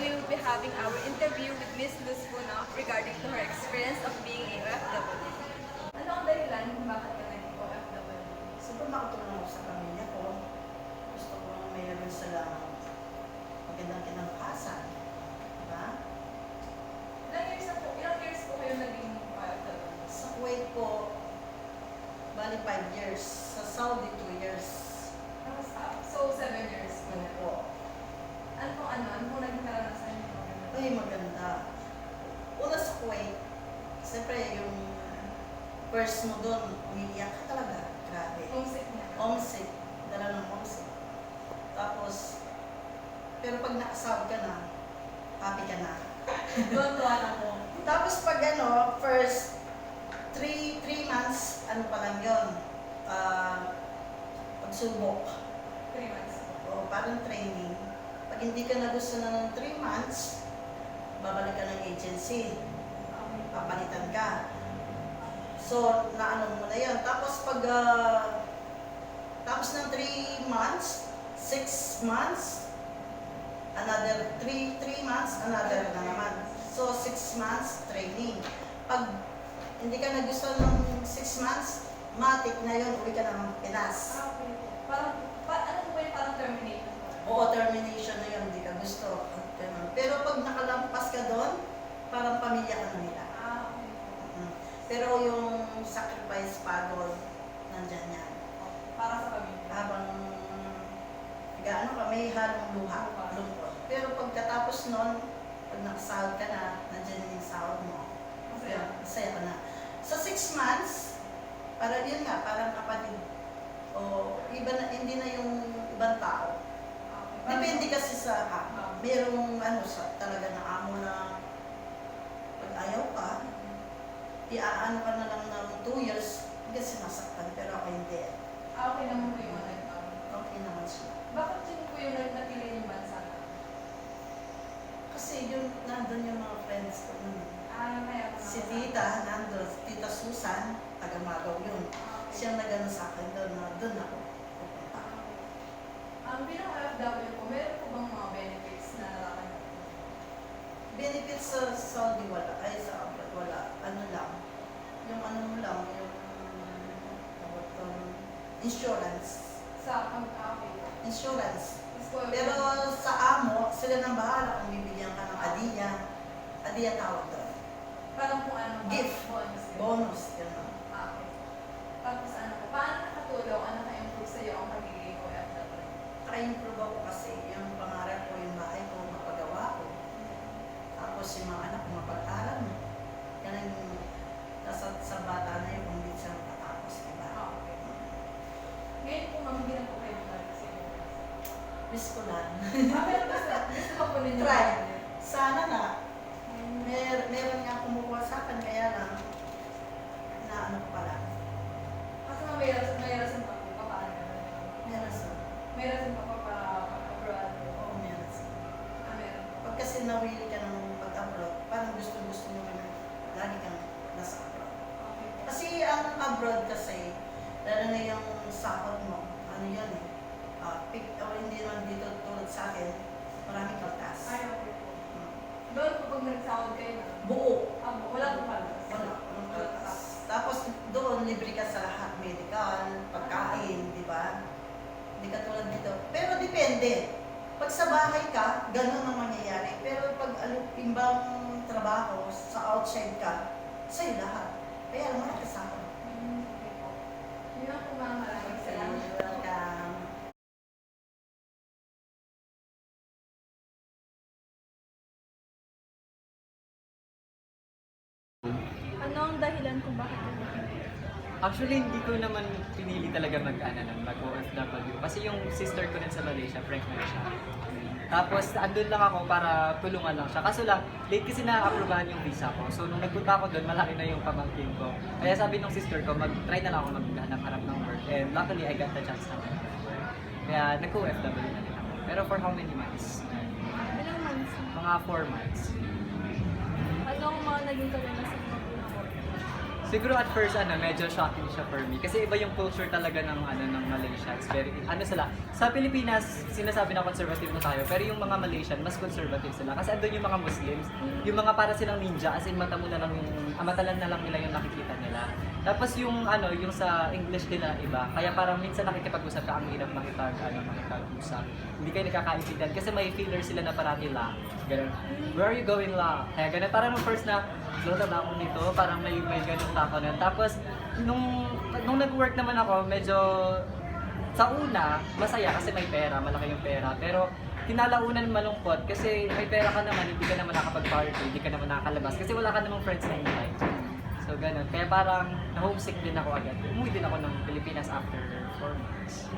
we will be having our interview with Miss Luz Puno regarding to her experience of being a OFW. Ano ang dahilan kung bakit ka naging OFW? Siyempre makatulong ako sa pamilya ko. Gusto ko lang mayroon silang magandang kinabukasan. Diba? Ilang years po kayo naging OFW? Sa Kuwait po, bali 5 years. Sa Saudi 2 years. So, 7 years po na. Po. Ano pong naging karanasan niyo? Ay, maganda. Una sa Kuwait, siyempre yung first mo doon, umiiyak ka talaga. Grabe. Homesick niya. Homesick. Dala ng homesick. Tapos, pero pag nakasahod ka na, happy ka na. Tuwan-tuwan ako. Tapos pag first 3 months, ano pa lang yun, pagsubok. 3 months. O parang training. Pag hindi ka na gusto na ng 3 months, babalik ka ng agency. Papalitan ka. So, naano mo na yun. Tapos pag, tapos ng 3 months, 6 months, another 3 months, another na naman. So, 6 months training. Pag hindi ka na gusto ng 6 months, matik na yun, uwi ka ng Pinas. Okay. Parang, ano po yung parang termination? Oo, termination na yun, hindi ka gusto. Ganun. Pero pag nakalampas ka doon, parang pamilya ka na nila. Okay. Pero yung sacrifice pagod, nandyan yan. Para sa pamilya. Habang gaano ka, may halong luha, lungkot. Pero pagkatapos nun, pag nakasahod ka na, nandyan yung sahod mo. Masaya. Masaya ka na. Sa 6 months, parang yun nga, parang kapatid. O iba na, hindi na yung ibang tao. Depende kasi sa merong talaga na amo na pag ayaw ka, iaano ka na lang ng 2 years, hindi ka sinasaktan, pero ako hindi. Okay naman po yung Okay naman siya. Bakit yun po yung napili yung bansa? Kasi yun, nandun yung mga friends ko nun. Kaya Si Tita, nandun, Tita Susan, taga-Magaw yun. Siyang nagano sa akin doon na doon ako pupunta. Bilang OFW po, meron po bang mga benefits na nalaman niyo? Benefits sa Saudi wala, ay sa abroad wala. Ano lang, yung ano mo lang, yung tawag doon, insurance. Sa okay. Insurance. Pero, Pero sa amo, sila nang bahala kung bibigyan ka ng adiya. Adiya tawag doon. parang kung ano, Gift. bonus. Bonus, gano'n. Okay. Tapos ano po, paano nakatulong, ano na-improve sa'yo ang pagiging OFW? Naka-improve ako kasi yung pangarap ko, yung bahay ko, mapagawa ko. Tapos yung mga anak ko mapag-aral mo. Yan ang sa bata na yung kung hindi siya makatapos, diba? Okay. Ngayon po, mamigilan po kayo na sa inyo. Miss ko lang. Pero gusto pa po ninyo. Try. Sana na. Meron nga kumukuha sa akin, kaya lang, na ano ko pala. Kasi may rason pa po, paano ka na? Meron sa. May rason pa po para abroad. Oo, meron sa. Meron po. Pag kasi nawili ka ng pag-abroad, parang gusto mo na lagi kang nasa abroad. Okay po. Kasi ang abroad kasi, lalo na yung sahod mo, ano yan eh, hindi naman dito tulad sa akin, maraming kaltas. Ay, okay po. Doon po pag nagsahod kayo na, Buo. wala pong palabas. Walang kaltas. Tapos doon, libre ka sa lahat, medical, pagkain, di ba? Hindi ka tulad dito. Pero depende. Pag sa bahay ka, ganun ang mangyayari. Pero pag imbang trabaho, sa outside ka, sa'yo lahat. Kaya lang malaki sa akin. Okay po. Yun ang po mga maraming salamat. Welcome. Ano ang dahilan kung bakit ka Actually, hindi ko naman pinili talaga mag-OFW. Kasi yung sister ko din sa Malaysia, pregnant siya. Tapos, andun lang ako para tulungan lang siya. Kaso lang, late kasi na-approvean yung visa ko. So, nung nagpunta ako doon, malaki na yung pamangkin ko. Kaya sabi nung sister ko, mag-try na lang ako maghanap-hanap ng work. And luckily, I got the chance na mag-work. Kaya, nag-OFW na rin ako. Pero for how many months? Ilang months? Mga 4 months. Ano ang mga naging karanasan mo po na work? Siguro at first medyo shocking siya for me kasi iba yung culture talaga ng Malaysia. It's very sila. Sa Pilipinas, sinasabi na conservative na tayo, pero yung mga Malaysian mas conservative sila kasi andun yung mga Muslims, yung mga para silang ninja as in mata mo na lang yung matalan na lang nila yung nakikita nila. Tapos yung yung sa English nila iba. Kaya parang minsan nakikipag-usap ka ang hirap makipag-usap. Hindi kayo nagkakaintindihan kasi may feeler sila na parati la. Ganun. Where are you going la? Kaya ganun. Parang nung first na lola ba ako nito? Parang may ganun ako nun. Tapos nung nag-work naman ako, medyo sa una, masaya kasi may pera, malaki yung pera. Pero kinalaunan malungkot kasi may pera ka naman, hindi ka naman nakapag-party, hindi ka naman nakakalabas kasi wala ka namang friends na invite. So ganun. Kaya parang na-homesick din ako agad. Umuwi din ako ng Pilipinas after 4 months.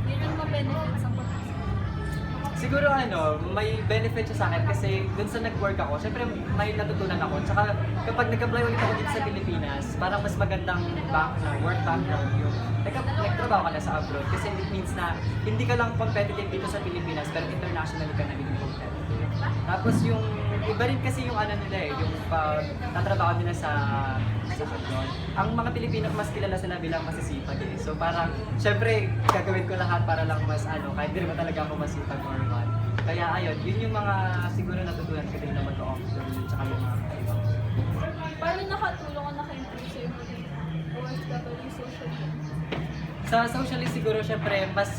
Yun ang mga benefits ng pag-asa. Siguro may benefit siya sa akin kasi dun sa nag-work ako, syempre may natutunan ako. Tsaka kapag nag-apply ulit ako dito sa Pilipinas, parang mas magandang work background yung nagtrabaho ka na sa abroad. Kasi it means na hindi ka lang competitive dito sa Pilipinas, pero internationally ka naging competitive. Tapos yung iba rin kasi yung nila yung tatrabaho nila sa abroad. Ang mga Pilipino mas kilala sila bilang masisipag eh. So parang syempre gagawin ko lahat para lang mas kahit di naman talaga ako masipag or what. Kaya ayun, yun yung mga siguro natutunan ko din na mag-offer tsaka yung mga iba. Paano nakatulong o naka-improve sa'yo maging OFW socially? Sa socially siguro syempre mas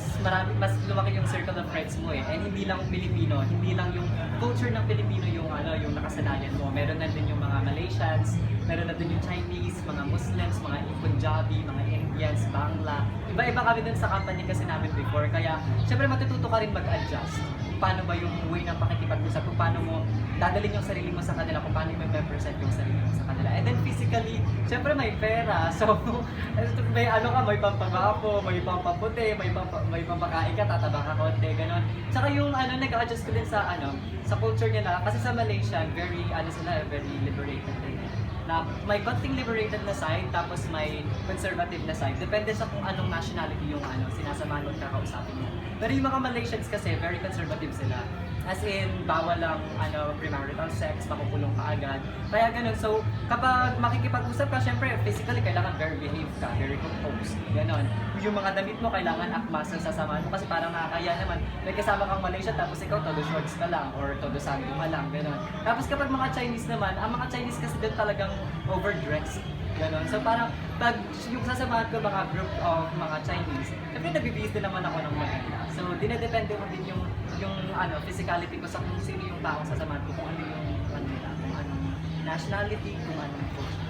lumaki yung circle of friends mo eh. And hindi lang Pilipino, hindi lang yung culture ng Pilipino yung yung nakasanayan mo. Meron na din yung mga Malaysians, meron na din yung Chinese, mga Muslims, mga Punjabi, mga Indians, Bangla. Iba-iba kami dun sa company kasi namin before. Kaya syempre matututo ka rin mag-adjust. Paano ba yung way ng pakikipag-usap, kung paano mo dadalhin yung sarili mo sa kanila, kung paano mo i-represent yung sarili mo sa kanila. And then physically, syempre may pera. So, may may pampagwapo, may pampaputi, may pampakain ka, tataba ka konti, gano'n. Tsaka yung nag-adjust ko din sa culture nila. Kasi sa Malaysia, very, very liberated din. Na may konting liberated na side, tapos may conservative na side. Depende sa kung anong nationality yung sinasamahan mo at kakausapin mo. Pero yung mga Malaysians kasi, very conservative sila. As in, bawal lang premarital sex, makukulong ka agad. Kaya ganun. So, kapag makikipag-usap ka, syempre, physically, kailangan very behave ka, very composed. Ganon. Yung mga damit mo, kailangan akmas ng sasamahan mo kasi parang nakakaya naman. May kasama kang Malaysia, tapos ikaw, todo shorts ka lang or todo sando ka lang. Ganon. Tapos kapag mga Chinese naman, ang mga Chinese kasi doon talagang overdressed. Ganon. So parang, pag yung sasamahan ko mga group of mga Chinese, syempre nabibihis din naman ako ng maganda. So, dinedepende mo din yung physicality ko sa kung sino yung taong sasamahan ko, kung ano yung nila, kung anong nationality, kung anong culture.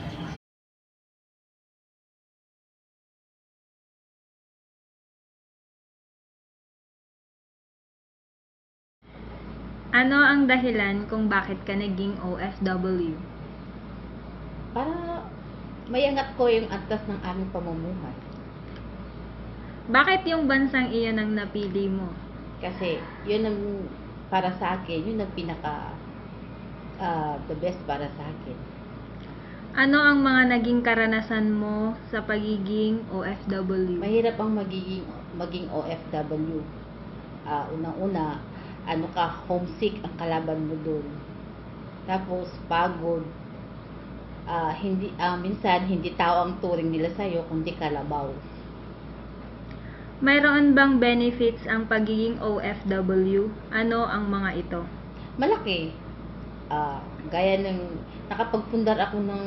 Ano ang dahilan kung bakit ka naging OFW? Para mayangat ko yung antas ng aming pamumuhay. Bakit yung bansang iyon ang napili mo? Kasi yun ang para sa akin, yun ang pinaka the best para sa akin. Ano ang mga naging karanasan mo sa pagiging OFW? Mahirap ang maging OFW. Unang-una, homesick ang kalaban mo doon. Tapos pagod. Minsan hindi tao ang turing nila sa iyo kundi kalabaw. Mayroon bang benefits ang pagiging OFW? Ano ang mga ito? Malaki. Gaya ng nakapagpundar ako ng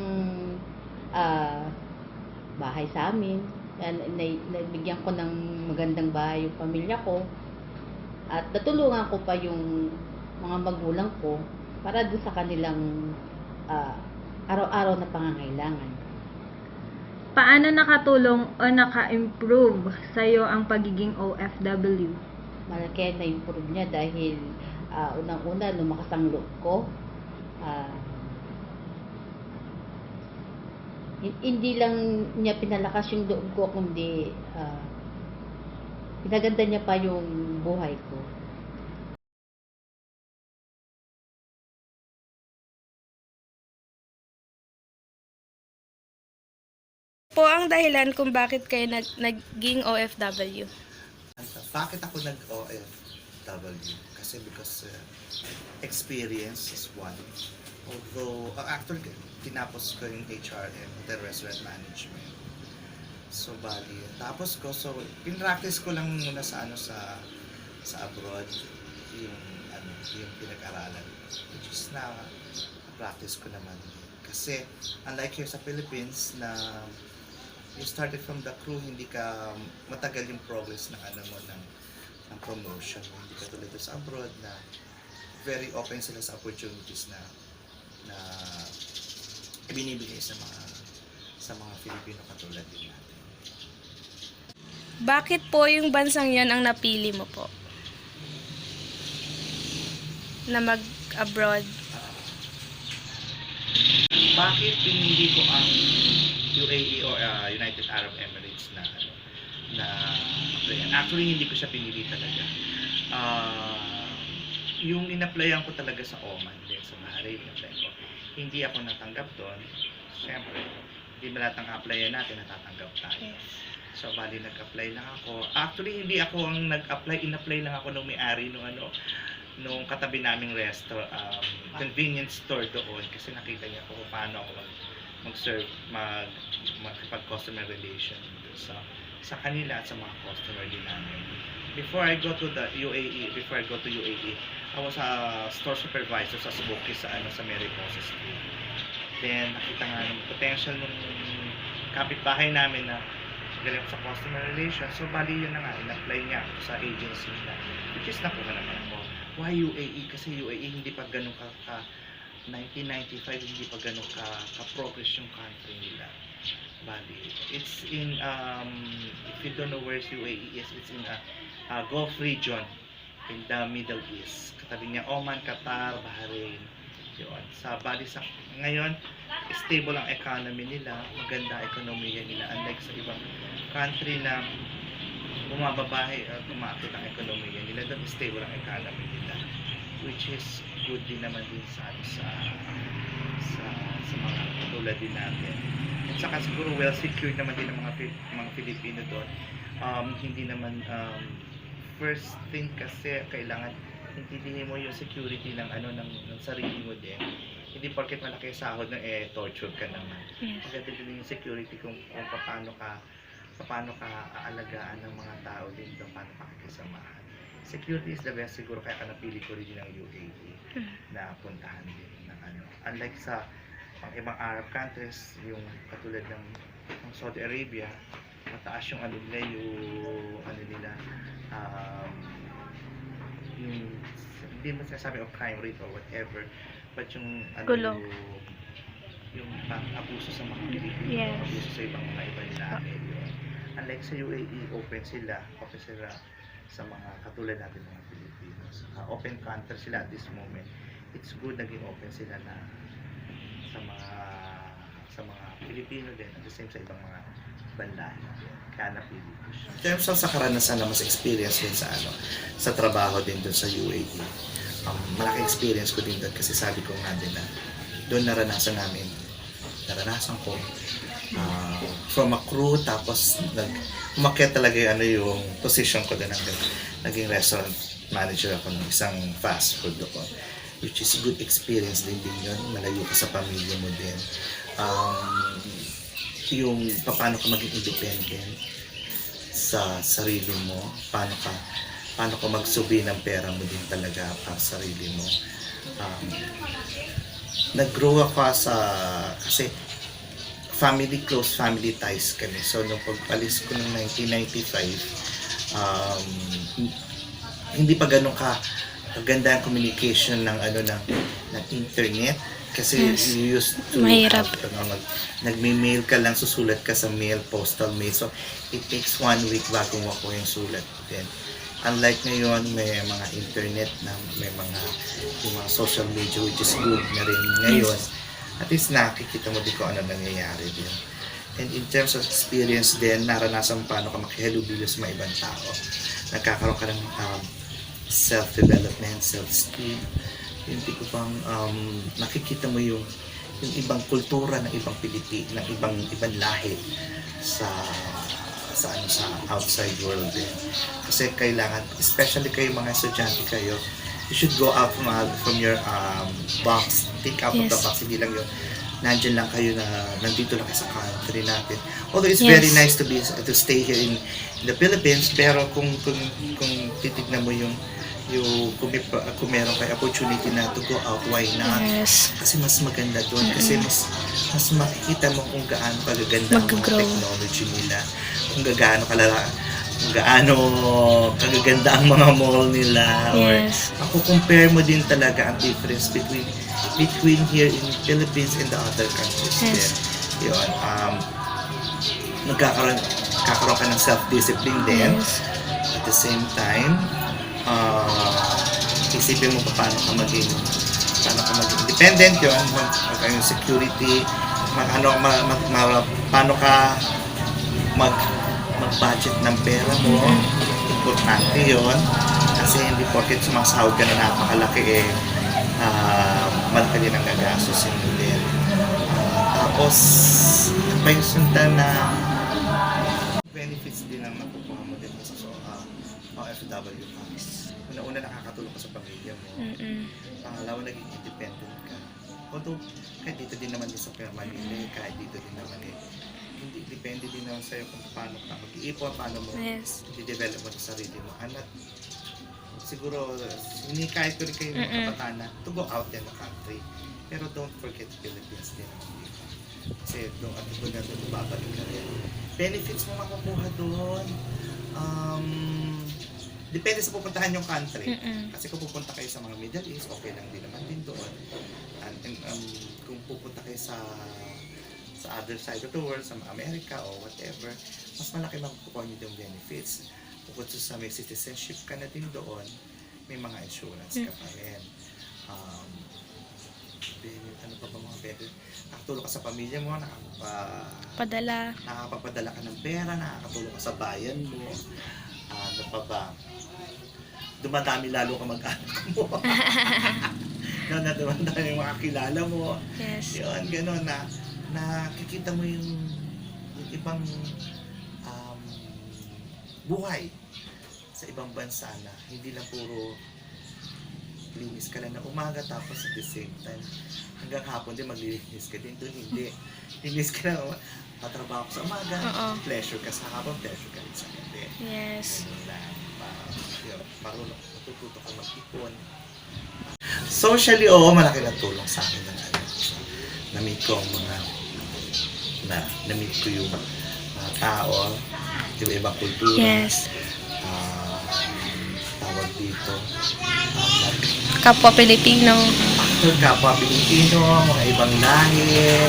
bahay sa amin. Nabigyan ko ng magandang bahay yung pamilya ko. At natulungan ko pa yung mga magulang ko para doon sa kanilang araw-araw na pangangailangan. Paano nakatulong o naka-improve sa'yo ang pagiging OFW? Malaki na improve niya dahil unang-una lumakas ang loob ko. Hindi lang niya pinalakas yung loob ko, kundi pinaganda niya pa yung buhay ko. Po ang dahilan kung bakit kayo naging OFW. Bakit ako nag-OFW? Kasi because experience is one. Although, actually, tinapos ko yung HRM, Hotel Restaurant Management. So, bali, tapos ko, so, pinractice ko lang muna sa abroad, yung, yung pinag-aralan. Which is na, practice ko naman. Kasi, unlike here sa Philippines, na you started from the crew, hindi ka matagal yung progress ng ng promotion. Hindi ka tulad sa abroad na very open sila sa opportunities na ibinibigay sa mga Filipino katulad din natin. Bakit po yung bansang yon ang napili mo po? Na mag-abroad? Bakit pinili ko ang UAE or United Arab Emirates na applyan? Actually, hindi ko siya pinili talaga. Yung in-applyan ko talaga sa Oman din, sa Bahrain, in-applyan ko. Hindi ako natanggap doon. Siyempre, hindi ba lahat ng applyan natin natatanggap tayo. So, bali nag-apply lang ako. Actually, hindi ako ang nag-apply, in-apply lang ako nung may-ari nung katabi naming convenience store doon kasi nakita niya ako kung paano ako mag-serve, makipag-customer relation sa kanila at sa mga customer din namin. Before I go to UAE, I was a store supervisor sa Subuki sa Mariposa Street. Then nakita nga ng potential nung kapitbahay namin na galing sa customer relation. So bali yun na nga, in-apply niya ako sa agency na which is nakuha naman ako. Why UAE? Kasi UAE hindi pa ganun ka 1995 hindi pa ganun ka-progress yung country nila. Bali, it's in if you don't know where UAE is, it's in a Gulf region in the Middle East. Katabi niya Oman, Qatar, Bahrain. Yun. Ngayon, stable ang economy nila, maganda ekonomiya nila unlike sa ibang country na bumababahe at umaakit ang ekonomiya nila, doon stable ang economy nila, which is good din naman din sa mga katulad din natin. At saka siguro well secured naman din ng mga Filipino doon. Hindi naman first thing kasi kailangan intindihin mo yung security ng sarili mo din. Hindi porket malaki sahod na torture ka naman. Maganda din yung security kung paano ka aalagaan ng mga tao din doon, paano pakikisamahan. Security is the best siguro, kaya napili ko rin ang UAE na puntahan din ng Unlike sa ibang Arab countries, yung katulad ng Saudi Arabia, mataas yung yung hindi mo sinasabi of crime rate or whatever, but yung yung pang-abuso sa mga Pilipino, abuso sa ibang mga ibang lahi. Unlike sa UAE, open sila sa mga katulad natin mga Pilipinos. Open country sila at this moment. It's good naging open sila na sa mga Pilipino din, at the same sa ibang mga banlahe din. Kaya napili ko siya. In terms of sa karanasan na mas experience din sa trabaho din doon sa UAE, malaki experience ko din doon kasi sabi ko nga din na doon naranasan ko from a crew, tapos umakyat talaga yung position ko doon, naging restaurant manager ako ng isang fast food doon, which is good experience din yun. Malayo ka sa pamilya mo din, yung paano ka maging independent sa sarili mo, paano ka magsubi ng pera mo din talaga para sa sarili mo. Nag-grow ako kasi close family ties kami. So nung pagpalis ko ng 1995, hindi pa ganun kaganda ang communication ng internet. Kasi you used to mahirap. Nagme-mail ka lang, susulat ka sa mail, postal mail. So, it takes 1 week bago makuha yung sulat. Then, unlike ngayon, may mga internet na may mga social media, which is good na rin ngayon. At least nakikita mo din kung ano nangyayari din. And in terms of experience din, naranasan paano ka makihalubilo sa mga ibang tao. Nagkakaroon ka ng self-development, self-esteem. Yung tipo bang nakikita mo yung ibang kultura ng ibang Pilipino, ng ibang lahi sa outside world din. Kasi kailangan, especially kayo mga estudyante kayo, you should go out from your box. Think out of the Yes. box. Hindi lang yun. Nandyan lang kayo na nandito lang kayo sa country natin. Although it's Yes. very nice to stay here in the Philippines, pero kung titignan mo yung kung meron kayo opportunity na to go out, why not? Yes. Kasi mas maganda doon. Kasi mas makikita mo kung gaano kagaganda ang mga Mag-grow. technology nila. Kung gaano kagaganda ang mga mall nila. Yes. Or ako-compare mo din talaga ang difference between here in Philippines and the other countries. Yes. There. Yun. Kakaroon ka ng self-discipline din. Yes. At the same time, isipin mo pa paano ka maging independent yun, yung security, paano ka mag-budget ng pera mo, importante yun, kasi hindi porket sumasahod ka na napakalaki malaki din ang gagastusin mo din. Tapos, may sundan na benefits din ang nakukuha mo din sa OFW ka. Una-una nakakatulong ka sa pamilya mo. Pangalawa, naging independent ka. Although, kahit dito din naman sa Manila, kahit dito din naman hindi depende din naman sa'yo kung paano ka mag-iipon, paano mo i-develop mo sa sarili mo. At siguro, kahit ko rin kayo ng kabataan na to go out in the country. Pero don't forget Philippines din. Kasi doon at doon natin babalik ka rin. Benefits mo makukuha doon. Depende sa pupuntahan yung country. Kasi kung pupunta kayo sa mga Middle East, okay lang din naman din doon. And kung pupunta kayo sa other side of the world, sa America o whatever, mas malaki makukuha nyo yung benefits. Bukod sa may citizenship ka na din doon, may mga insurance ka pa rin. Ano pa ba mga benefits? Nakatulong ka sa pamilya mo, nakakapapadala ka ng pera, nakakatulong ka sa bayan mo. Ano pa ba? Dumadami lalo ka mag-anak mo. Dumadami yung mga kilala mo. Yes. Yun, gano'n na nakikita mo yung ibang buhay sa ibang bansa na hindi lang puro linis ka lang na umaga tapos at the same time hanggang hapon din maglilinis ka din. Doon hindi. Linis ka lang, patrabaho ka sa umaga, pleasure ka sa hapon, pleasure ka rin sa gabi. Yes. Ganun lang. Marunong, matututo ka mag-ipon. Socially, malaki na tulong sa akin ng na-meet ko ang na-meet ko yung mga tao, iba-ibang kultura. Yes. Tawag dito. Kapwa Pilipino. Kapwa Pilipino, mga ibang lahi.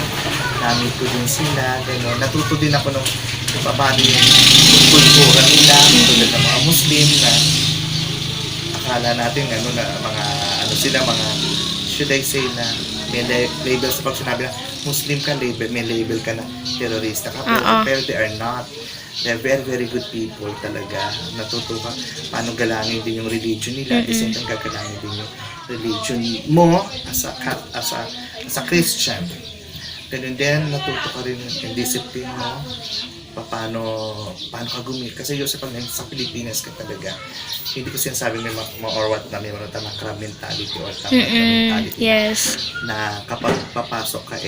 Na-meet ko din sila, gano'n. Natuto din ako ng paano yung kultura nila, tulad ng mga Muslim na akala natin mga should I say na may label sa pag sinabi na Muslim ka, may label ka na terorista ka, pero they are not. They're very, very good people talaga. Natuto ka paano galangin din yung religion nila, at the same time gagalangin din yung religion mo as a Christian. Ganun din, natuto ka rin yung discipline mo, paano ka gumit. Kasi yung sa Pilipinas ka talaga, hindi ko sinasabi may or what na may mga tamang crab mentality or tamang mentality. Yes. Na kapag papasok ka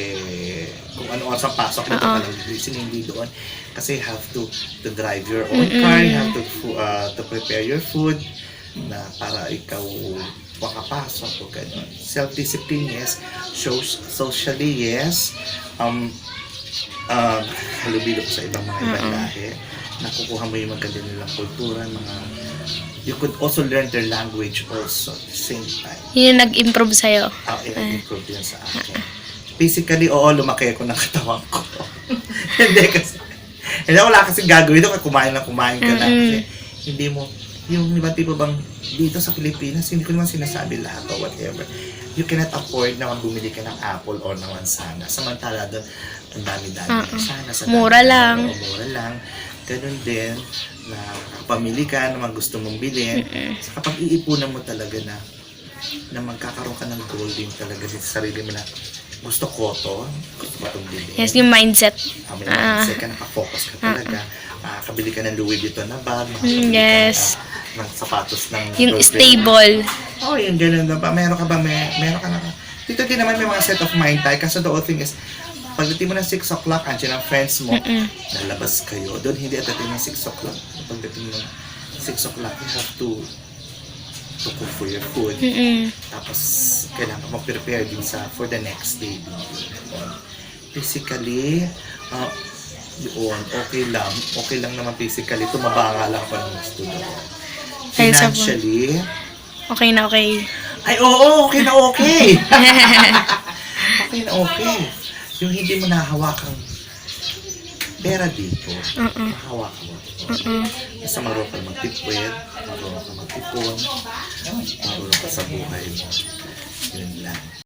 kung ano oras ang pasok mo, ka lang hindi doon. Kasi you have to drive your own car, you have to prepare your food na para ikaw makapasok o gano'n. Self-discipline, yes. Socially, yes. Halubilo ko sa ibang mga lahi. Nakukuha mo yung maganda nilang kultura, you could also learn their language also at the same time. Yun yung nag-improve sa'yo. Nag-improve din sa akin. Basically, lumaki ako ng katawan ko. Hindi wala kasi gagawin doon, kumain ka na. Kasi hindi mo, yung ibang tipo bang dito sa Pilipinas, hindi ko naman sinasabi lahat o whatever. You cannot afford na bumili ka ng apple or ng manzana. Samantala doon, ang dami-dami ng manzana. Mura lang. Mura lang. Ganun din, na pamili ka naman gusto mong bilhin. Kapag iipunan mo talaga na magkakaroon ka ng goal din talaga sa sarili mo na gusto ko to, gusto ko itong bilhin. Yes, yung mindset. May mindset ka, nakafocus ka talaga. Makakabili ka ng Louis Vuitton na bag, Yes. ka ng sapatos ng Yung Louis stable. Oh, yung ganun na ba? Meron ka ba? Meron ka na. Dito din naman may mga set of mind tayo. Kasi the whole thing is, pagdating mo ng 6 o'clock, andyan ang friends mo, lalabas kayo. Doon hindi atatin ng 6 o'clock. Pagdating mo ng 6 o'clock, you have to cook for your food. Tapos, kailangan mag-prepare din for the next day. Physically, yun, okay lang naman physically. Tumaba nga lang ako ng gusto doon. Financially, Okay na okay. ay oo, okay na okay. Okay na okay. Yung hindi mo nahawakang pera dito, mahawakan mo. Basta marunong ka magtipid, marunong ka magtipon, marunong ka sa buhay mo. Yun lang.